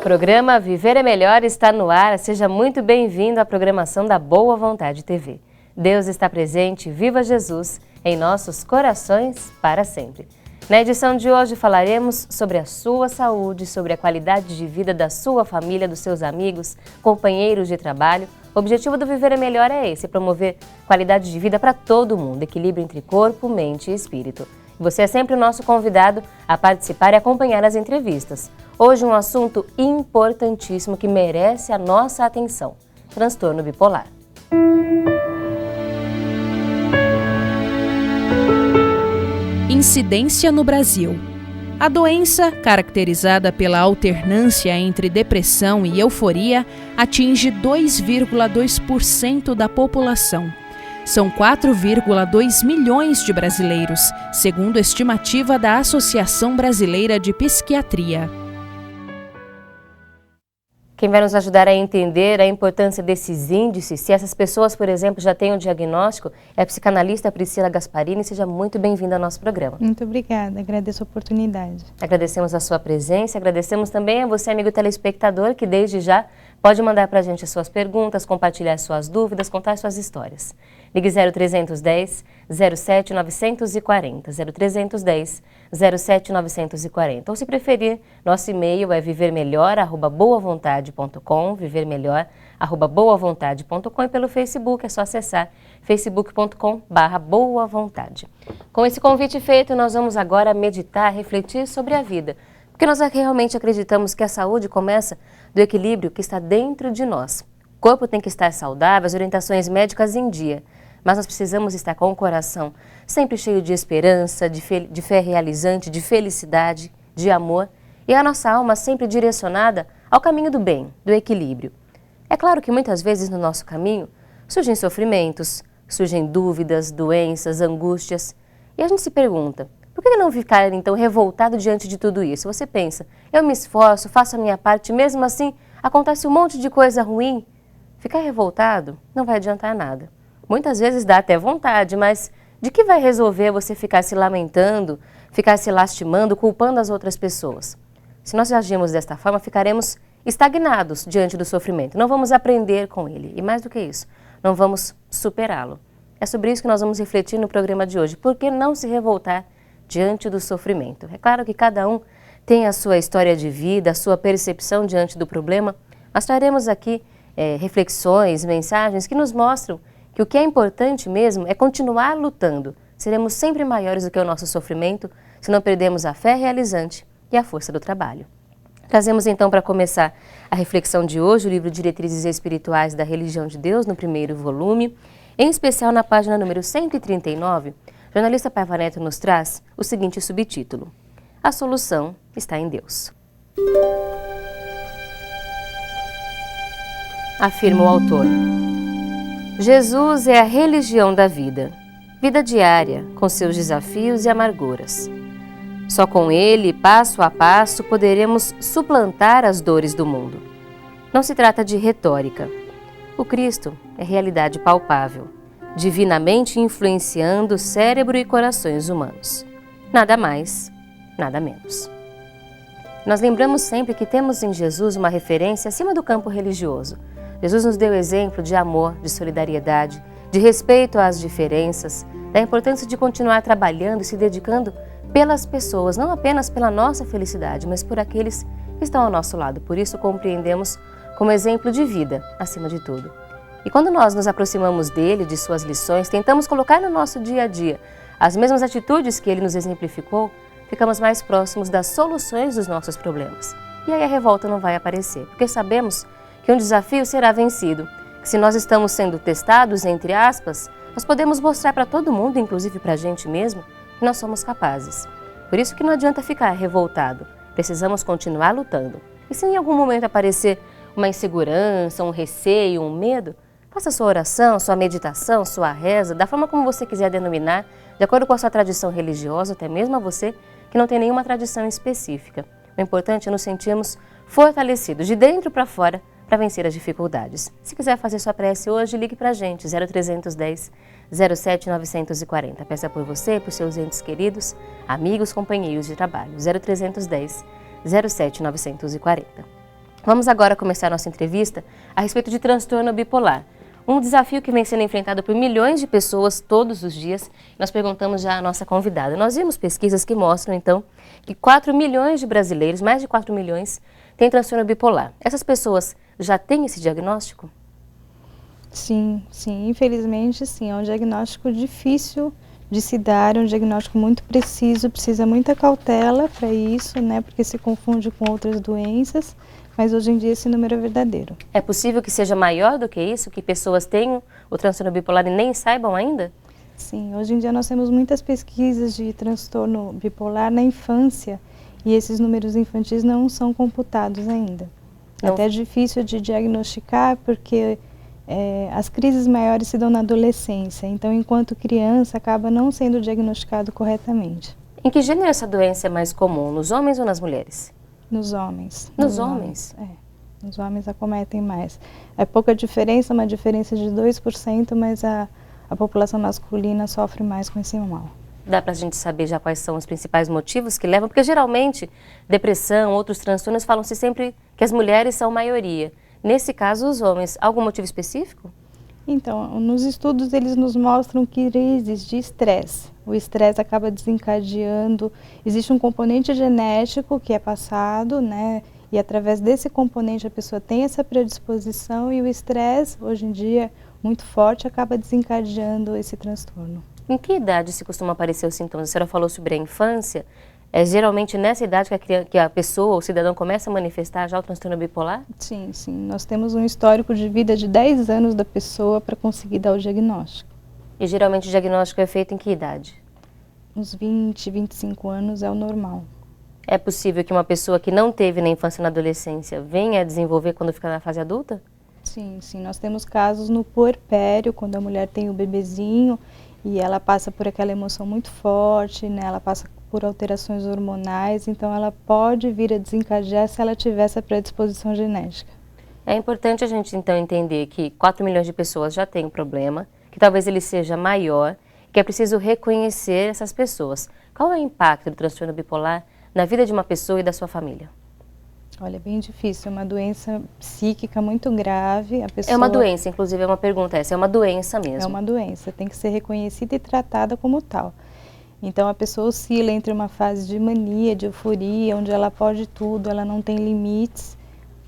Programa Viver é Melhor está no ar. Seja muito bem-vindo à programação da Boa Vontade TV. Deus está presente, viva Jesus, em nossos corações para sempre. Na edição de hoje falaremos sobre a sua saúde, sobre a qualidade de vida da sua família, dos seus amigos, companheiros de trabalho. O objetivo do Viver é Melhor é esse, promover qualidade de vida para todo mundo, equilíbrio entre corpo, mente e espírito. Você é sempre o nosso convidado a participar e acompanhar as entrevistas. Hoje um assunto importantíssimo que merece a nossa atenção: transtorno bipolar. Incidência no Brasil. A doença, caracterizada pela alternância entre depressão e euforia, atinge 2,2% da população. São 4,2 milhões de brasileiros, segundo a estimativa da Associação Brasileira de Psiquiatria. Quem vai nos ajudar a entender a importância desses índices, se essas pessoas, por exemplo, já têm o diagnóstico, é a psicanalista Priscila Gasparini. Seja muito bem-vinda ao nosso programa. Muito obrigada, agradeço a oportunidade. Agradecemos a sua presença, agradecemos também a você, amigo telespectador, que desde já pode mandar para a gente as suas perguntas, compartilhar suas dúvidas, contar suas histórias. Ligue 0310 07 940, 0310 07 940. Ou se preferir, nosso e-mail é vivermelhor@boavontade.com, vivermelhor@boavontade.com, e pelo Facebook é só acessar facebook.com/boavontade. Com esse convite feito, nós vamos agora meditar, refletir sobre a vida, porque nós realmente acreditamos que a saúde começa do equilíbrio que está dentro de nós. O corpo tem que estar saudável, as orientações médicas em dia, mas nós precisamos estar com o coração sempre cheio de esperança, de fé realizante, de felicidade, de amor, e a nossa alma sempre direcionada ao caminho do bem, do equilíbrio. É claro que muitas vezes no nosso caminho surgem sofrimentos, surgem dúvidas, doenças, angústias, e a gente se pergunta: por que não ficar então revoltado diante de tudo isso? Você pensa, eu me esforço, faço a minha parte, mesmo assim acontece um monte de coisa ruim. Ficar revoltado não vai adiantar nada. Muitas vezes dá até vontade, mas de que vai resolver você ficar se lamentando, ficar se lastimando, culpando as outras pessoas? Se nós agirmos desta forma, ficaremos estagnados diante do sofrimento. Não vamos aprender com ele. E mais do que isso, não vamos superá-lo. É sobre isso que nós vamos refletir no programa de hoje. Por que não se revoltar diante do sofrimento? É claro que cada um tem a sua história de vida, a sua percepção diante do problema. Nós traremos aqui reflexões, mensagens que nos mostram que o que é importante mesmo é continuar lutando. Seremos sempre maiores do que o nosso sofrimento se não perdermos a fé realizante e a força do trabalho. Trazemos então para começar a reflexão de hoje o livro Diretrizes Espirituais da Religião de Deus, no primeiro volume, em especial na página número 139, o jornalista Paiva Neto nos traz o seguinte subtítulo: A solução está em Deus. Afirma o autor: Jesus é a religião da vida, vida diária, com seus desafios e amarguras. Só com ele, passo a passo, poderemos suplantar as dores do mundo. Não se trata de retórica. O Cristo é realidade palpável, divinamente influenciando cérebro e corações humanos. Nada mais, nada menos. Nós lembramos sempre que temos em Jesus uma referência acima do campo religioso. Jesus nos deu exemplo de amor, de solidariedade, de respeito às diferenças, da importância de continuar trabalhando e se dedicando pelas pessoas, não apenas pela nossa felicidade, mas por aqueles que estão ao nosso lado. Por isso compreendemos como exemplo de vida, acima de tudo. E quando nós nos aproximamos dele, de suas lições, tentamos colocar no nosso dia a dia as mesmas atitudes que ele nos exemplificou, ficamos mais próximos das soluções dos nossos problemas. E aí a revolta não vai aparecer, porque sabemos que um desafio será vencido, que se nós estamos sendo testados, entre aspas, nós podemos mostrar para todo mundo, inclusive para a gente mesmo, que nós somos capazes. Por isso que não adianta ficar revoltado, precisamos continuar lutando. E se em algum momento aparecer uma insegurança, um receio, um medo, faça sua oração, sua meditação, sua reza, da forma como você quiser denominar, de acordo com a sua tradição religiosa, até mesmo a você que não tem nenhuma tradição específica. O importante é nos sentirmos fortalecidos, de dentro para fora, para vencer as dificuldades. Se quiser fazer sua prece hoje, ligue para a gente, 0310 07 940. Peça por você, por seus entes queridos, amigos, companheiros de trabalho, 0310 07 940. Vamos agora começar a nossa entrevista a respeito de transtorno bipolar. Um desafio que vem sendo enfrentado por milhões de pessoas todos os dias. Nós perguntamos já à nossa convidada. Nós vimos pesquisas que mostram, então, que 4 milhões de brasileiros, mais de 4 milhões, têm transtorno bipolar. Essas pessoas já têm esse diagnóstico? Sim, infelizmente sim. É um diagnóstico difícil de se dar, é um diagnóstico muito preciso, precisa muita cautela para isso, né? Porque se confunde com outras doenças. Mas hoje em dia esse número é verdadeiro. É possível que seja maior do que isso, que pessoas tenham o transtorno bipolar e nem saibam ainda? Sim, hoje em dia nós temos muitas pesquisas de transtorno bipolar na infância e esses números infantis não são computados ainda. Não. Até é difícil de diagnosticar porque as crises maiores se dão na adolescência, então enquanto criança acaba não sendo diagnosticado corretamente. Em que gênero essa doença é mais comum, nos homens ou nas mulheres? Nos homens. Nos homens? Os homens acometem mais. É pouca diferença, uma diferença de 2%, mas a população masculina sofre mais com esse mal. Dá pra gente saber já quais são os principais motivos que levam? Porque geralmente depressão, outros transtornos, falam-se sempre que as mulheres são maioria. Nesse caso, os homens, algum motivo específico? Então, nos estudos eles nos mostram crises de estresse. O estresse acaba desencadeando, existe um componente genético que é passado, né? E através desse componente a pessoa tem essa predisposição e o estresse, hoje em dia, muito forte, acaba desencadeando esse transtorno. Em que idade se costuma aparecer os sintomas? A senhora falou sobre a infância. É geralmente nessa idade que a pessoa, o cidadão, começa a manifestar já o transtorno bipolar? Sim. Nós temos um histórico de vida de 10 anos da pessoa para conseguir dar o diagnóstico. E geralmente o diagnóstico é feito em que idade? Uns 20, 25 anos é o normal. É possível que uma pessoa que não teve na infância e na adolescência venha a desenvolver quando fica na fase adulta? Sim. Nós temos casos no puerpério, quando a mulher tem o bebezinho e ela passa por aquela emoção muito forte, né? Ela passa por alterações hormonais, então ela pode vir a desencadear se ela tiver essa predisposição genética. É importante a gente então entender que 4 milhões de pessoas já têm um problema, que talvez ele seja maior, que é preciso reconhecer essas pessoas. Qual é o impacto do transtorno bipolar na vida de uma pessoa e da sua família? Olha, é bem difícil, é uma doença psíquica muito grave. A pessoa... É uma doença, inclusive é uma pergunta essa, é uma doença mesmo? É uma doença, tem que ser reconhecida e tratada como tal. Então a pessoa oscila entre uma fase de mania, de euforia, onde ela pode tudo, ela não tem limites,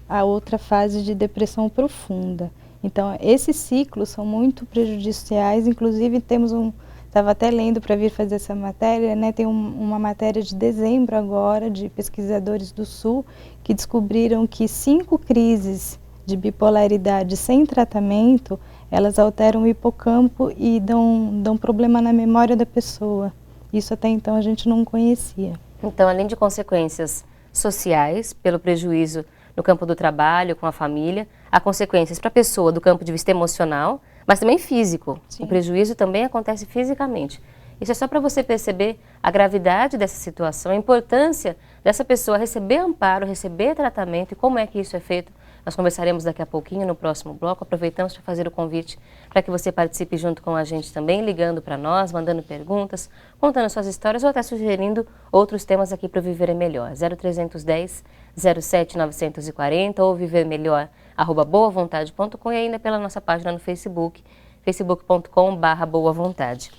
a outra fase de depressão profunda. Então esses ciclos são muito prejudiciais, inclusive estava até lendo para vir fazer essa matéria, né? Tem uma matéria de dezembro agora, de pesquisadores do Sul, que descobriram que 5 crises de bipolaridade sem tratamento, elas alteram o hipocampo e dão problema na memória da pessoa. Isso até então a gente não conhecia. Então, além de consequências sociais, pelo prejuízo no campo do trabalho, com a família, há consequências para a pessoa do campo de vista emocional, mas também físico. Sim. O prejuízo também acontece fisicamente. Isso é só para você perceber a gravidade dessa situação, a importância dessa pessoa receber amparo, receber tratamento e como é que isso é feito. Nós conversaremos daqui a pouquinho no próximo bloco. Aproveitamos para fazer o convite para que você participe junto com a gente também, ligando para nós, mandando perguntas, contando suas histórias ou até sugerindo outros temas aqui para o Viver é Melhor. 0310 07 940 ou vivermelhor@boavontade.com e ainda pela nossa página no Facebook, facebook.com/boavontade.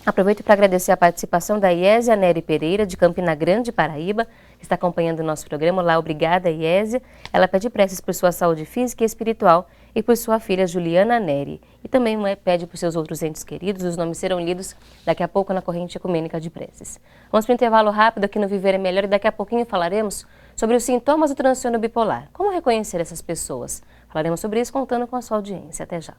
Aproveito para agradecer a participação da Iésia Nery Pereira, de Campina Grande, Paraíba, que está acompanhando o nosso programa. Olá, obrigada, Iésia. Ela pede preces por sua saúde física e espiritual e por sua filha Juliana Nery. E também pede por seus outros entes queridos. Os nomes serão lidos daqui a pouco na corrente ecumênica de preces. Vamos para um intervalo rápido aqui no Viver é Melhor e daqui a pouquinho falaremos sobre os sintomas do transtorno bipolar. Como reconhecer essas pessoas? Falaremos sobre isso contando com a sua audiência. Até já.